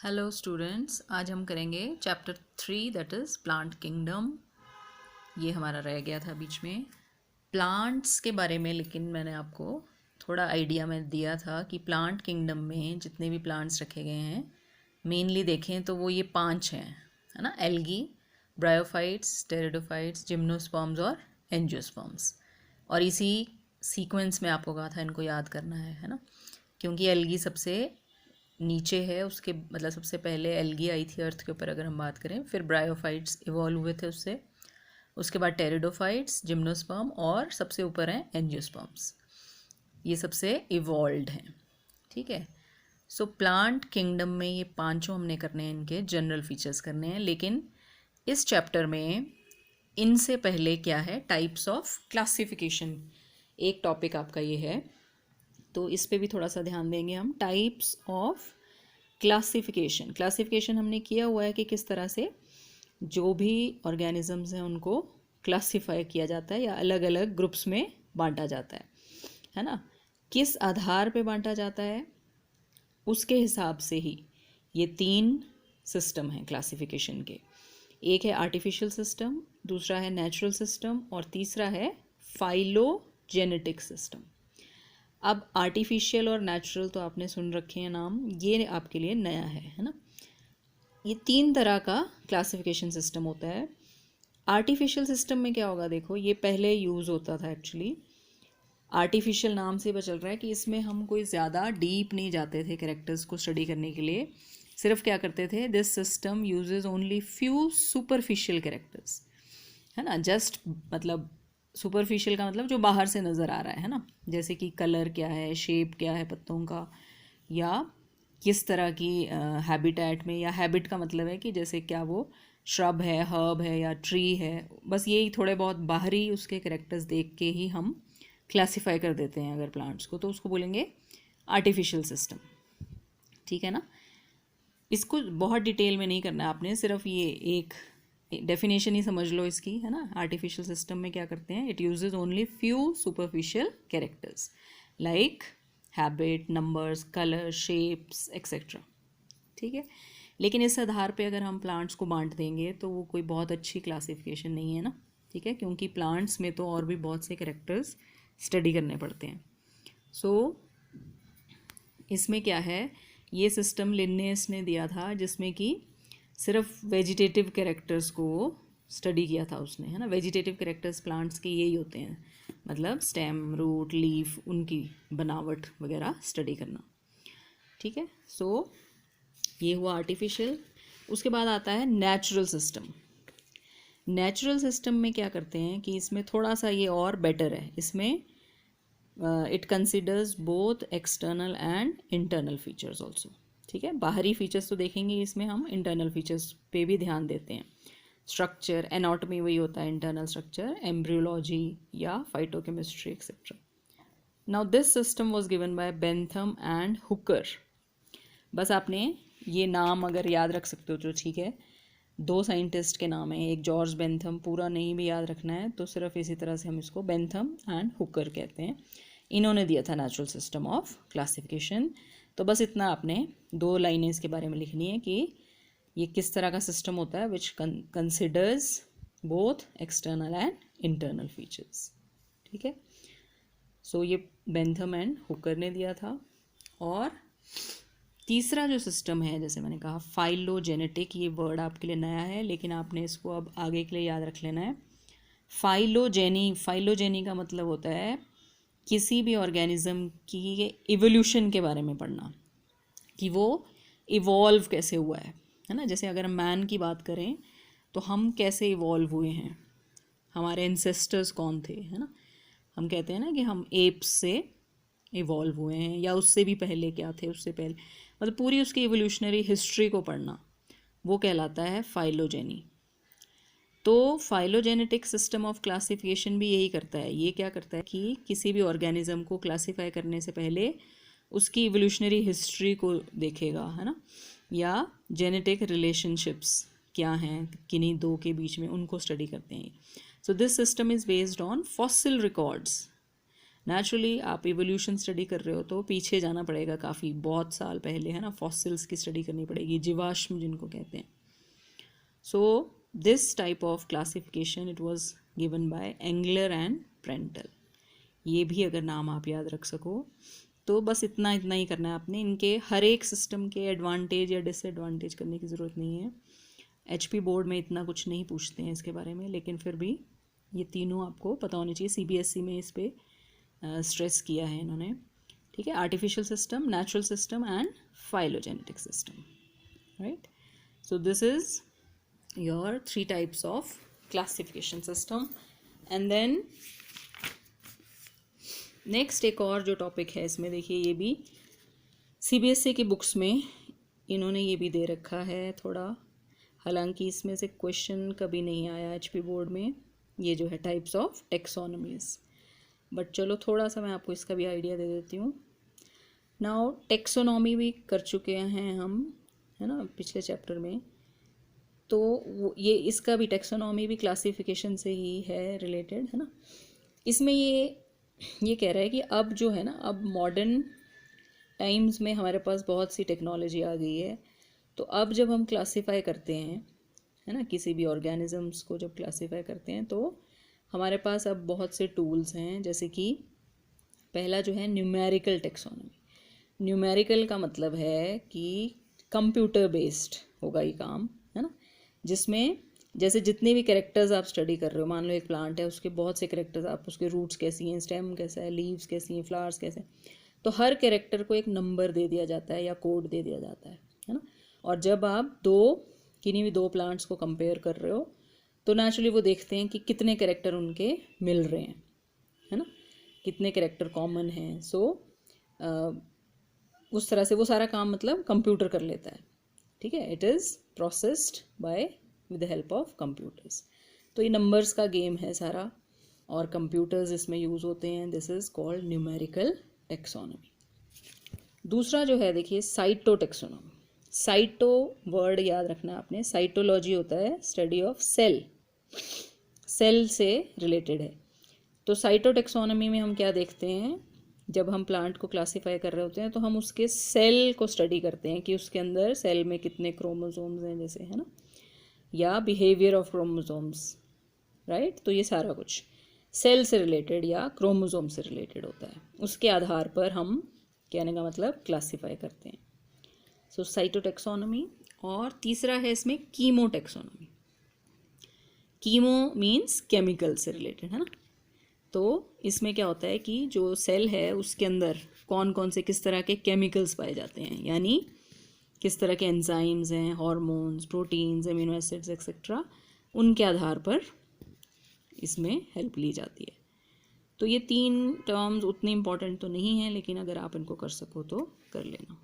Hello students, आज हम करेंगे chapter 3 that is plant kingdom. ये हमारा रह गया था बीच में प्लांट्स के बारे में, लेकिन मैंने आपको थोड़ा आइडिया में दिया था कि प्लांट किंगडम में जितने भी प्लांट्स रखे गए हैं मेनली देखें तो वो ये 5 हैं, है ना। एल्गी, ब्रायोफाइट्स, टेरिडोफाइट्स, जिम्नोस्पर्म्स और एंजियोस्पर्म्स। और इसी सीक्वेंस में आपको कहा था इनको याद करना है ना, क्योंकि एल्गी सबसे नीचे है। उसके मतलब सबसे पहले एल्गी आई थी अर्थ के ऊपर अगर हम बात करें, फिर ब्रायोफाइट्स इवॉल्व हुए थे उससे, उसके बाद टेरिडोफाइट्स, जिम्नोस्पर्म और सबसे ऊपर हैं एंजियोस्पर्म्स। ये सबसे इवॉल्व्ड हैं, ठीक है। सो प्लांट किंगडम में ये पांचों हमने करने हैं, इनके जनरल फीचर्स करने हैं। लेकिन इस चैप्टर में इनसे पहले क्या है, टाइप्स ऑफ क्लासिफिकेशन एक टॉपिक आपका ये है, तो इस पे भी थोड़ा सा ध्यान देंगे हम। टाइप्स ऑफ क्लासिफिकेशन हमने किया हुआ है कि किस तरह से जो भी ऑर्गेनिजम्स हैं उनको क्लासिफाई किया जाता है या अलग अलग ग्रुप्स में बांटा जाता है ना। किस आधार पे बांटा जाता है उसके हिसाब से ही ये 3 सिस्टम हैं क्लासिफिकेशन के। एक है आर्टिफिशियल सिस्टम, दूसरा है नेचुरल सिस्टम और तीसरा है फाइलोजेनेटिक सिस्टम। अब आर्टिफिशियल और नेचुरल तो आपने सुन रखे हैं नाम, ये आपके लिए नया है ना। ये 3 तरह का क्लासिफिकेशन सिस्टम होता है। आर्टिफिशियल सिस्टम में क्या होगा, देखो ये पहले यूज़ होता था एक्चुअली। आर्टिफिशियल नाम से पता चल रहा है कि इसमें हम कोई ज़्यादा डीप नहीं जाते थे कैरेक्टर्स को स्टडी करने के लिए। सिर्फ क्या करते थे, this system uses only few superficial characters, है ना। जस्ट मतलब सुपरफिशियल का मतलब जो बाहर से नज़र आ रहा है ना, जैसे कि कलर क्या है, शेप क्या है पत्तों का, या किस तरह की हैबिटेट में, या हैबिट का मतलब है कि जैसे क्या वो श्रब है, हर्ब है या ट्री है। बस यही थोड़े बहुत बाहरी उसके करेक्टर्स देख के ही हम क्लासिफाई कर देते हैं अगर प्लांट्स को, तो उसको बोलेंगे आर्टिफिशियल सिस्टम, ठीक है ना। इसको बहुत डिटेल में नहीं करना है आपने, सिर्फ ये एक डेफिनेशन ही समझ लो इसकी, है ना। आर्टिफिशियल सिस्टम में क्या करते हैं, it uses only few superficial characters like habit, numbers, colour, shapes etcetera, ठीक है। लेकिन इस आधार पे अगर हम प्लांट्स को बांट देंगे तो वो कोई बहुत अच्छी क्लासिफिकेशन नहीं है ना, ठीक है, क्योंकि प्लांट्स में तो और भी बहुत से कैरेक्टर्स स्टडी करने पड़ते हैं। सो इसमें क्या है, ये सिस्टम लिन्नेस ने दिया था जिसमें कि सिर्फ वेजिटेटिव कैरेक्टर्स को स्टडी किया था उसने, है ना। वेजिटेटिव कैरेक्टर्स प्लांट्स के यही होते हैं, मतलब स्टेम, रूट, लीफ, उनकी बनावट वगैरह स्टडी करना, ठीक है। सो ये हुआ आर्टिफिशियल। उसके बाद आता है नेचुरल सिस्टम। नेचुरल सिस्टम में क्या करते हैं कि इसमें थोड़ा सा ये और बेटर है। इसमें it considers both external and internal features also, ठीक है। बाहरी फीचर्स तो देखेंगे, इसमें हम इंटरनल फीचर्स पे भी ध्यान देते हैं। स्ट्रक्चर, एनाटॉमी वही होता है इंटरनल स्ट्रक्चर, एम्ब्रियोलॉजी या phytochemistry etcetera. Now this system was given bye Bentham and Hooker. बस आपने ये नाम अगर याद रख सकते हो तो ठीक है। 2 साइंटिस्ट के नाम है, एक जॉर्ज बेंथम, पूरा नहीं भी याद रखना है तो सिर्फ इसी तरह से हम इसको बेंथम एंड हुकर कहते हैं। इन्होंने दिया था नेचुरल सिस्टम ऑफ क्लासिफिकेशन। तो बस इतना आपने 2 लाइनें इसके बारे में लिखनी है कि ये किस तरह का सिस्टम होता है which considers both external and internal features, ठीक है। सो ये बेंथम एंड हुकर ने दिया था। और तीसरा जो सिस्टम है, जैसे मैंने कहा फाइलोजेनेटिक, ये वर्ड आपके लिए नया है लेकिन आपने इसको अब आगे के लिए याद रख लेना है। फाइलोजेनी का मतलब होता है किसी भी ऑर्गेनिज्म की इवोल्यूशन के बारे में पढ़ना, कि वो इवॉल्व कैसे हुआ है ना। जैसे अगर मैन की बात करें तो हम कैसे इवॉल्व हुए हैं, हमारे एंसेस्टर्स कौन थे, है ना। हम कहते हैं ना कि हम एप्स से इवॉल्व हुए हैं, या उससे भी पहले क्या थे, उससे पहले मतलब पूरी उसकी इवोल्यूशनरी हिस्ट्री को पढ़ना, वो कहलाता है फाइलोजेनी। तो फाइलोजेनेटिक सिस्टम ऑफ क्लासिफिकेशन भी यही करता है। ये क्या करता है कि किसी भी ऑर्गेनिज्म को क्लासिफाई करने से पहले उसकी इवोल्यूशनरी हिस्ट्री को देखेगा, है ना, या जेनेटिक रिलेशनशिप्स क्या हैं किन्हीं 2 के बीच में, उनको स्टडी करते हैं। So this system is based on fossil records. Naturally आप इवोल्यूशन स्टडी कर रहे हो तो पीछे जाना पड़ेगा काफ़ी, बहुत साल पहले, है ना, फॉसिल्स की स्टडी करनी पड़ेगी, जीवाश्म जिनको कहते हैं. So this type of classification it was given by Engler and Prantl. ये भी अगर नाम आप याद रख सको तो बस इतना ही करना है आपने. इनके हर एक सिस्टम के एडवांटेज या डिसएडवांटेज करने की ज़रूरत नहीं है. HP बोर्ड में इतना कुछ नहीं पूछते हैं इसके बारे में, लेकिन फिर भी ये तीनों आपको पता होनी चाहिए. CBSE में इस पर स्ट्रेस किया है इन्होंने. ठीक है, artificial system, natural system and phylogenetic system, right. So this is your 3 types of classification system. And then next एक और जो टॉपिक है इसमें, देखिए ये भी CBSE की बुक्स में इन्होंने ये भी दे रखा है थोड़ा, हालांकि इसमें से क्वेश्चन कभी नहीं आया HP बोर्ड में, ये जो है टाइप्स ऑफ टेक्सोनमीज. बट चलो थोड़ा सा मैं आपको इसका भी आइडिया दे देती हूँ. नाउ टेक्सोनॉमी भी कर चुके हैं हम, है ना, पिछले चैप्टर में. तो ये इसका भी टेक्सोनॉमी भी क्लासिफिकेशन से ही है रिलेटेड, है ना. इसमें ये कह रहा है कि अब जो है ना, अब मॉडर्न टाइम्स में हमारे पास बहुत सी टेक्नोलॉजी आ गई है. तो अब जब हम क्लासीफाई करते हैं, है ना, किसी भी ऑर्गेनिजम्स को जब क्लासीफाई करते हैं तो हमारे पास अब बहुत से टूल्स हैं. जैसे कि पहला जो है न्यूमेरिकल टेक्सोनॉमी. न्यूमेरिकल का मतलब है कि कंप्यूटर बेस्ड होगा ये काम, है ना, जिसमें जैसे जितने भी कैरेक्टर्स आप स्टडी कर रहे हो, मान लो एक प्लांट है, उसके बहुत से कैरेक्टर्स, आप उसके रूट्स कैसी हैं, स्टेम कैसा है, लीव्स कैसी हैं, फ्लावर्स कैसे हैं, तो हर कैरेक्टर को एक नंबर दे दिया जाता है या कोड दे दिया जाता है ना. और जब आप किन्हीं भी 2 प्लांट्स को कंपेयर कर रहे हो तो नेचुरली वो देखते हैं कि कितने कैरेक्टर उनके मिल रहे हैं, है ना, कितने कैरेक्टर कॉमन हैं. सो उस तरह से वो सारा काम मतलब कंप्यूटर कर लेता है. ठीक है, it is processed bye with the help of computers. तो ये नंबर्स का गेम है सारा और कंप्यूटर्स इसमें यूज़ होते हैं. This is called numerical taxonomy. दूसरा जो है देखिए साइटो टेक्सोनॉमी. साइटो वर्ड याद रखना आपने. साइटोलॉजी होता है स्टडी ऑफ सेल, सेल से रिलेटेड है. तो साइटो टेक्सोनॉमी में हम क्या देखते हैं, जब हम प्लांट को क्लासीफाई कर रहे होते हैं तो हम उसके सेल को स्टडी करते हैं कि उसके अंदर सेल में कितने क्रोमोसोम्स हैं, जैसे, है ना, या बिहेवियर ऑफ क्रोमोसोम्स, राइट. तो ये सारा कुछ सेल से रिलेटेड या क्रोमोसोम से रिलेटेड होता है. उसके आधार पर हम, कहने का मतलब, क्लासीफाई करते हैं. सो साइटोटेक्सोनॉमी. और तीसरा है इसमें कीमोटेक्सोनॉमी. कीमो मीन्स केमिकल से रिलेटेड, है ना. तो इसमें क्या होता है कि जो सेल है उसके अंदर कौन कौन से किस तरह के केमिकल्स पाए जाते हैं, यानी किस तरह के एंजाइम्स हैं, hormones, proteins, amino acids etcetera, उनके आधार पर इसमें हेल्प ली जाती है. तो ये 3 टर्म्स उतने इम्पॉर्टेंट तो नहीं हैं, लेकिन अगर आप इनको कर सको तो कर लेना.